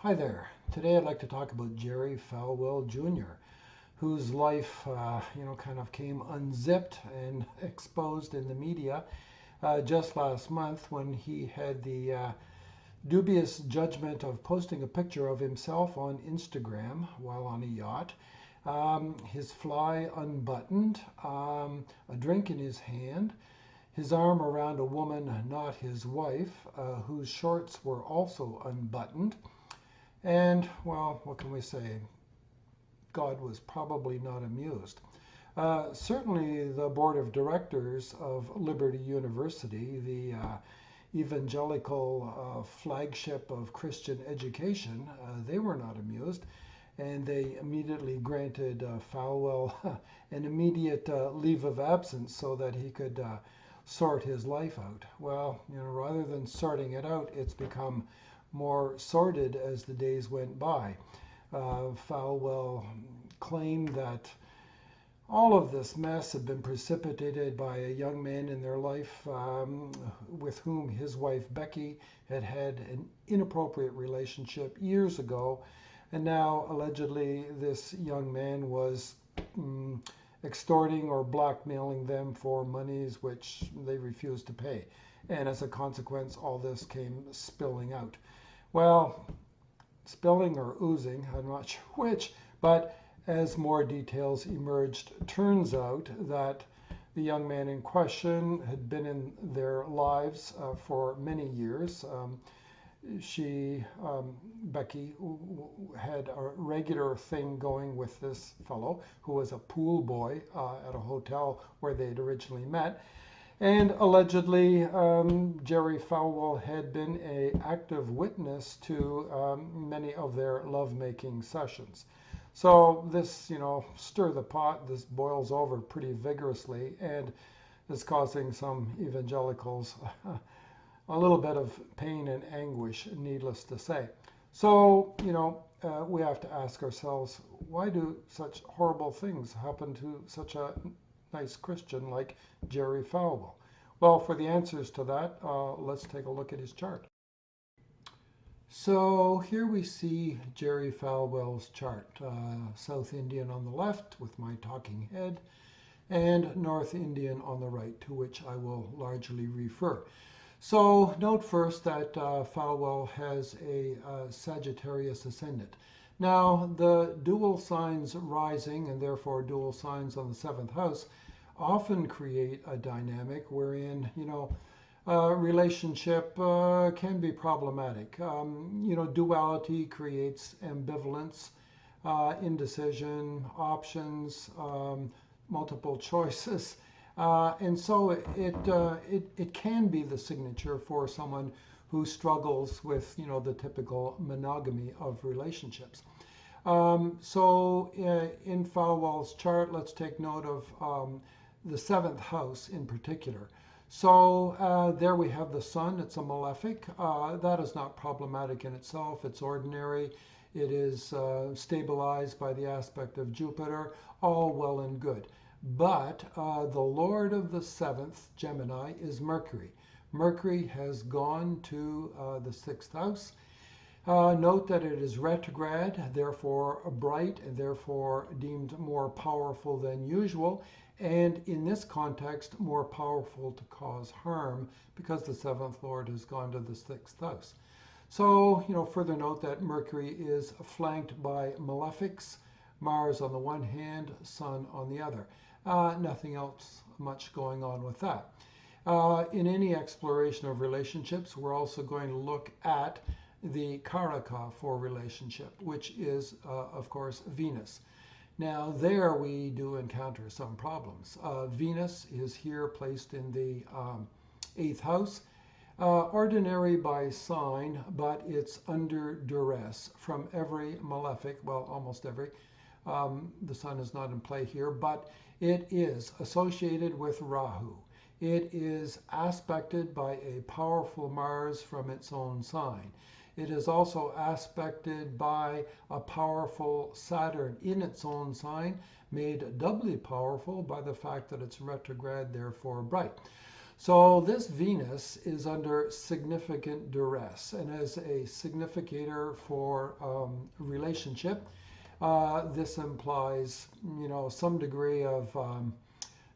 Hi there. Today I'd like to talk about Jerry Falwell Jr., whose life, kind of came unzipped and exposed in the media just last month when he had the dubious judgment of posting a picture of himself on Instagram while on a yacht. His fly unbuttoned, a drink in his hand, his arm around a woman, not his wife, whose shorts were also unbuttoned. And, well, what can we say? God was probably not amused. Certainly, the board of directors of Liberty University, the evangelical flagship of Christian education, they were not amused. And they immediately granted Falwell an immediate leave of absence so that he could sort his life out. Well, rather than sorting it out, it's become more sordid as the days went by. Falwell claimed that all of this mess had been precipitated by a young man in their life with whom his wife Becky had had an inappropriate relationship years ago. And now, allegedly, this young man was extorting or blackmailing them for monies which they refused to pay. And as a consequence, all this came spilling out. Well, spilling or oozing, I'm not sure which, but as more details emerged, turns out that the young man in question had been in their lives for many years. Becky, had a regular thing going with this fellow who was a pool boy at a hotel where they had originally met. And allegedly, Jerry Falwell had been an active witness to many of their lovemaking sessions. So this, stir the pot, this boils over pretty vigorously and is causing some evangelicals a little bit of pain and anguish, needless to say. So, we have to ask ourselves, why do such horrible things happen to such a nice Christian like Jerry Falwell? Well, for the answers to that, let's take a look at his chart. So here we see Jerry Falwell's chart. South Indian on the left with my talking head, and North Indian on the right, to which I will largely refer. So note first that Falwell has a Sagittarius ascendant. Now, the dual signs rising, and therefore dual signs on the seventh house, often create a dynamic wherein, relationship can be problematic. Duality creates ambivalence, indecision, options, multiple choices. And so it can be the signature for someone who struggles with, the typical monogamy of relationships. So in Falwell's chart, let's take note of the seventh house in particular. So there we have the sun. It's a malefic. That is not problematic in itself. It's ordinary. It is stabilized by the aspect of Jupiter. All well and good. But the Lord of the seventh, Gemini, is Mercury. Mercury has gone to the sixth house. Note that it is retrograde, therefore bright, and therefore deemed more powerful than usual. And in this context, more powerful to cause harm because the seventh Lord has gone to the sixth house. So, further note that Mercury is flanked by malefics, Mars on the one hand, Sun on the other. Nothing else much going on with that. In any exploration of relationships, we're also going to look at the Karaka for relationship, which is, of course, Venus. Now, there we do encounter some problems. Venus is here placed in the eighth house, ordinary by sign, but it's under duress from every malefic, well, almost every. The sun is not in play here, but it is associated with Rahu. It is aspected by a powerful Mars from its own sign. It is also aspected by a powerful Saturn in its own sign, made doubly powerful by the fact that it's retrograde, therefore bright. So this Venus is under significant duress, and as a significator for relationship, this implies, some degree of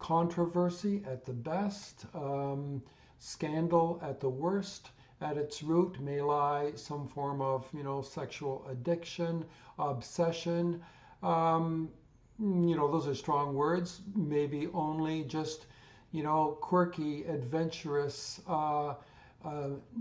controversy at the best, scandal at the worst. At its root may lie some form of, sexual addiction, obsession. Those are strong words. Maybe only just, quirky, adventurous,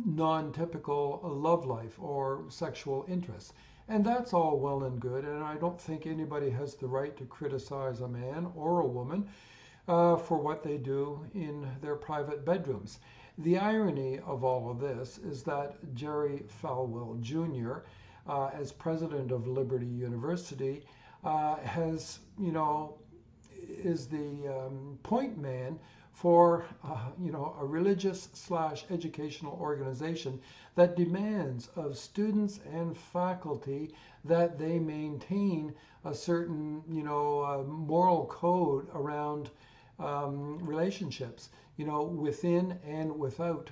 non-typical love life or sexual interests. And that's all well and good. And I don't think anybody has the right to criticize a man or a woman for what they do in their private bedrooms. The irony of all of this is that Jerry Falwell Jr., as president of Liberty University, has, is the point man for, a religious/educational organization that demands of students and faculty that they maintain a certain, moral code around relationships, within and without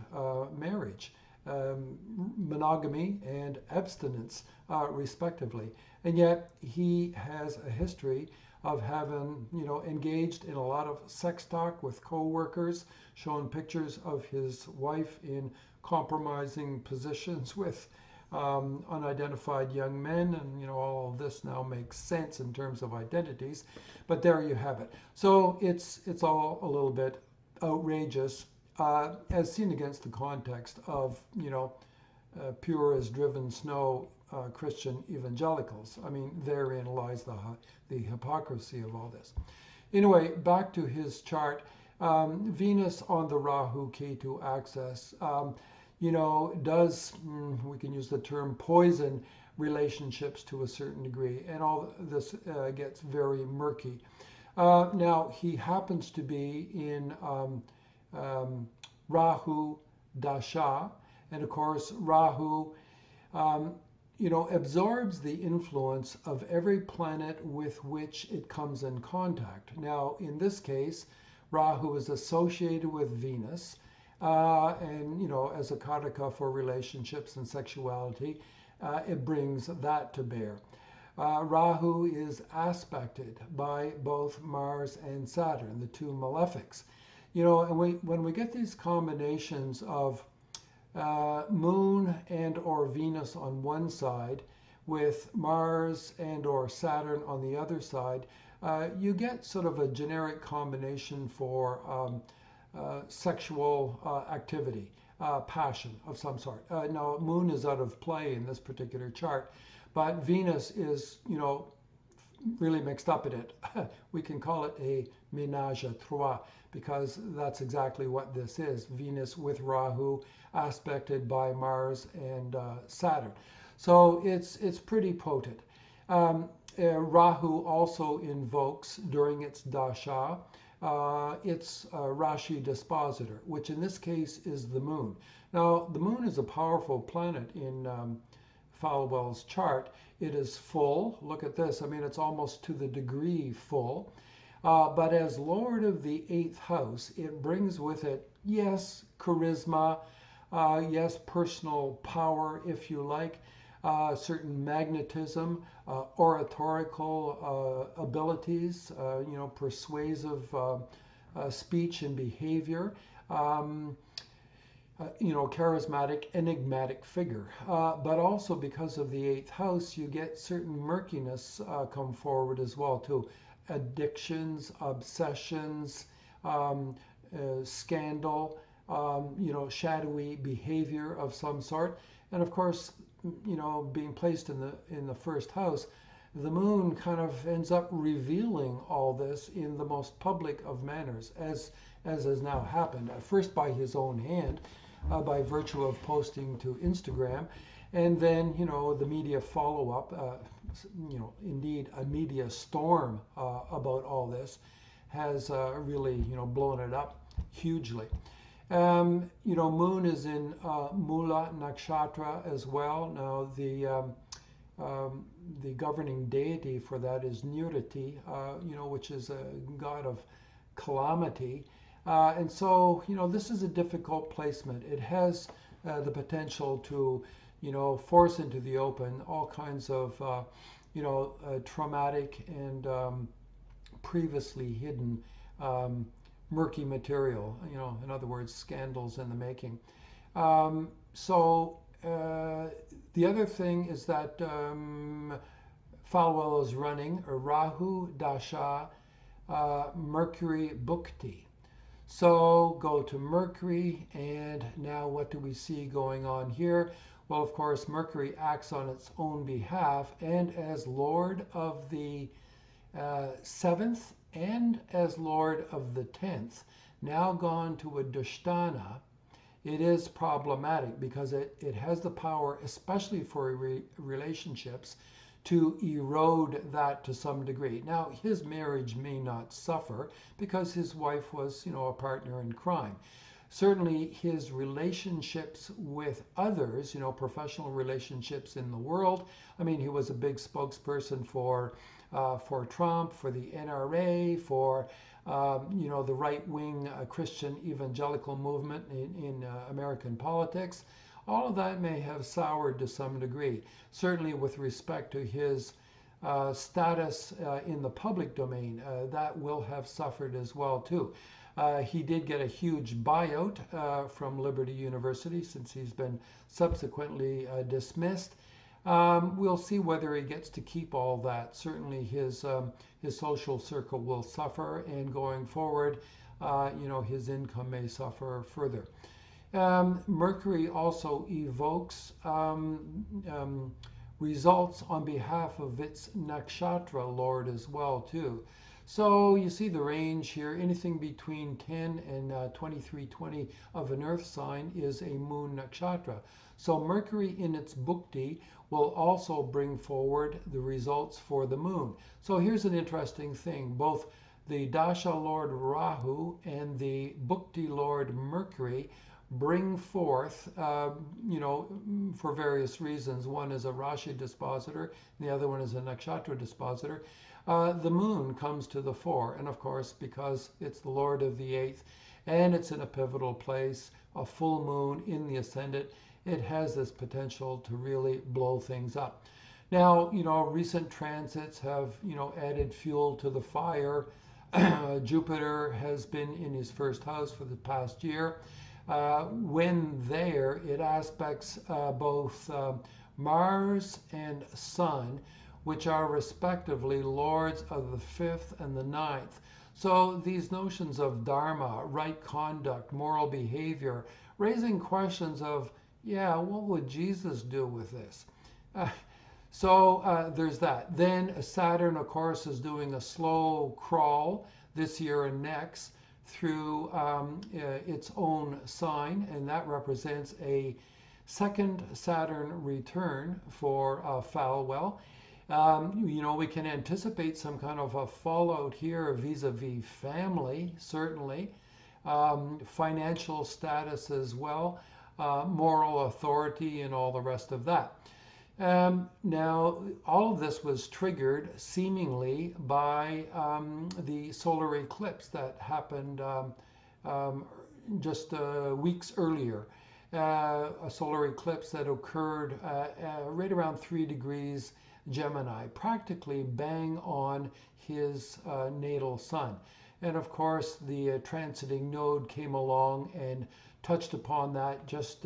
marriage, monogamy and abstinence, respectively. And yet he has a history of having, engaged in a lot of sex talk with co-workers, shown pictures of his wife in compromising positions with unidentified young men, and all of this now makes sense in terms of identities. But there you have it. So it's all a little bit outrageous, as seen against the context of pure as driven snow Christian evangelicals. I mean, therein lies the hypocrisy of all this. Anyway, back to his chart. Venus on the Rahu Ketu axis, does, we can use the term, poison relationships to a certain degree, and all this gets very murky. Now, he happens to be in Rahu Dasha, and of course, Rahu, absorbs the influence of every planet with which it comes in contact. Now, in this case, Rahu is associated with Venus, and, as a karaka for relationships and sexuality, it brings that to bear. Rahu is aspected by both Mars and Saturn, the two malefics. And when we get these combinations of Moon and or Venus on one side with Mars and or Saturn on the other side, you get sort of a generic combination for sexual activity, passion of some sort. Now, Moon is out of play in this particular chart, but Venus is, really mixed up in it. We can call it a ménage à trois, because that's exactly what this is. Venus with Rahu, aspected by Mars and Saturn. So it's pretty potent. Rahu also invokes, during its dasha, its Rashi dispositor, which in this case is the Moon. Now, the Moon is a powerful planet in Falwell's chart. It is full. Look at this. I mean, it's almost to the degree full. But as Lord of the 8th house, it brings with it, yes, charisma, yes, personal power, if you like, certain magnetism, oratorical abilities, persuasive speech and behavior, charismatic, enigmatic figure. But also because of the 8th house, you get certain murkiness come forward as well too. Addictions, obsessions, scandal, shadowy behavior of some sort. And of course, being placed in the first house, the Moon kind of ends up revealing all this in the most public of manners, as has now happened, at first by his own hand, by virtue of posting to Instagram, and then, the media follow-up, indeed a media storm about all this has really, blown it up hugely. Moon is in Mula Nakshatra as well. Now, the governing deity for that is Nirati, which is a god of calamity. And so, this is a difficult placement. It has the potential to, force into the open all kinds of, traumatic and previously hidden murky material, in other words, scandals in the making. The other thing is that Falwell is running a Rahu Dasha Mercury Bhukti. So go to Mercury, and now what do we see going on here? Well, of course, Mercury acts on its own behalf, and as Lord of the 7th and as Lord of the 10th, now gone to a Dushtana, it is problematic because it has the power, especially for relationships, to erode that to some degree. Now, his marriage may not suffer because his wife was, a partner in crime. Certainly, his relationships with others, professional relationships in the world. I mean, he was a big spokesperson for Trump, for the NRA, for the right-wing Christian evangelical movement in American politics. All of that may have soured to some degree. Certainly with respect to his status in the public domain, that will have suffered as well too. He did get a huge buyout from Liberty University since he's been subsequently dismissed. We'll see whether he gets to keep all that. Certainly his social circle will suffer, and going forward, his income may suffer further. Mercury also evokes results on behalf of its nakshatra lord as well too. So you see the range here, anything between 10 and 2320 of an earth sign is a moon nakshatra. So Mercury in its bhukti will also bring forward the results for the moon. So here's an interesting thing. Both the Dasha Lord Rahu and the bhukti Lord Mercury bring forth, for various reasons. One is a Rashi dispositor, and the other one is a Nakshatra dispositor. The moon comes to the fore, and of course, because it's the Lord of the 8th, and it's in a pivotal place, a full moon in the ascendant, it has this potential to really blow things up. Now, recent transits have, added fuel to the fire. Jupiter has been in his first house for the past year. When there, it aspects both Mars and Sun, which are respectively lords of the 5th and the 9th. So these notions of dharma, right conduct, moral behavior, raising questions of, what would Jesus do with this? So there's that. Then Saturn, of course, is doing a slow crawl this year and next through its own sign, and that represents a second Saturn return for Falwell. We can anticipate some kind of a fallout here vis-a-vis family, certainly, financial status as well, moral authority, and all the rest of that. Now, all of this was triggered seemingly by the solar eclipse that happened just weeks earlier. A solar eclipse that occurred right around 3 degrees Gemini, practically bang on his natal sun. And of course, the transiting node came along and touched upon that just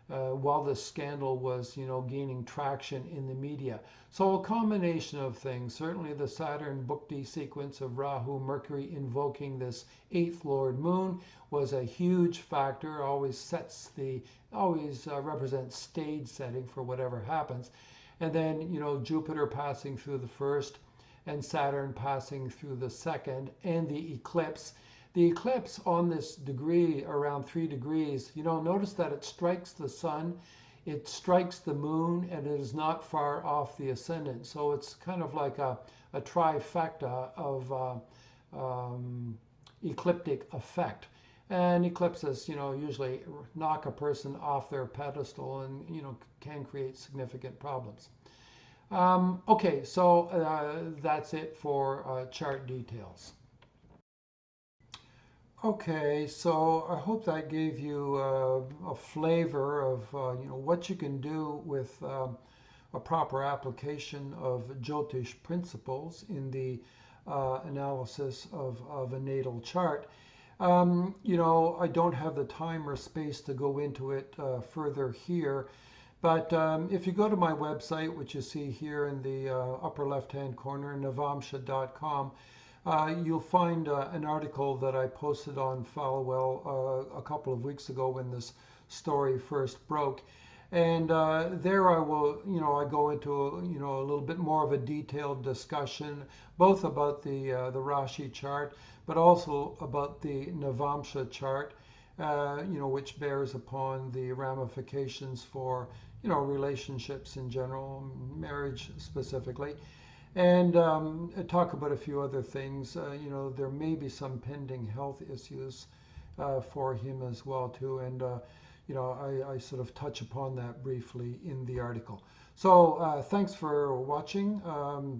while the scandal was, gaining traction in the media. So a combination of things. Certainly the Saturn Bhukti sequence of Rahu, Mercury invoking this 8th Lord Moon was a huge factor. Always represents stage setting for whatever happens. And then, Jupiter passing through the 1st and Saturn passing through the 2nd, and the eclipse. The eclipse on this degree, around 3 degrees, notice that it strikes the sun, it strikes the moon, and it is not far off the ascendant. So it's kind of like a trifecta of ecliptic effect. And eclipses, usually knock a person off their pedestal and, can create significant problems. Okay, so that's it for chart details. Okay, so I hope that gave you a flavor of what you can do with a proper application of Jyotish principles in the analysis of a natal chart. I don't have the time or space to go into it further here, but if you go to my website, which you see here in the upper left-hand corner, navamsha.com, you'll find an article that I posted on Falwell a couple of weeks ago when this story first broke. And there I will, I go into, a little bit more of a detailed discussion, both about the Rashi chart, but also about the Navamsha chart, which bears upon the ramifications for, relationships in general, marriage specifically. And talk about a few other things. There may be some pending health issues for him as well too. And I sort of touch upon that briefly in the article. So thanks for watching.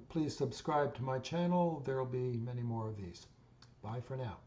Please subscribe to my channel. There will be many more of these. Bye for now.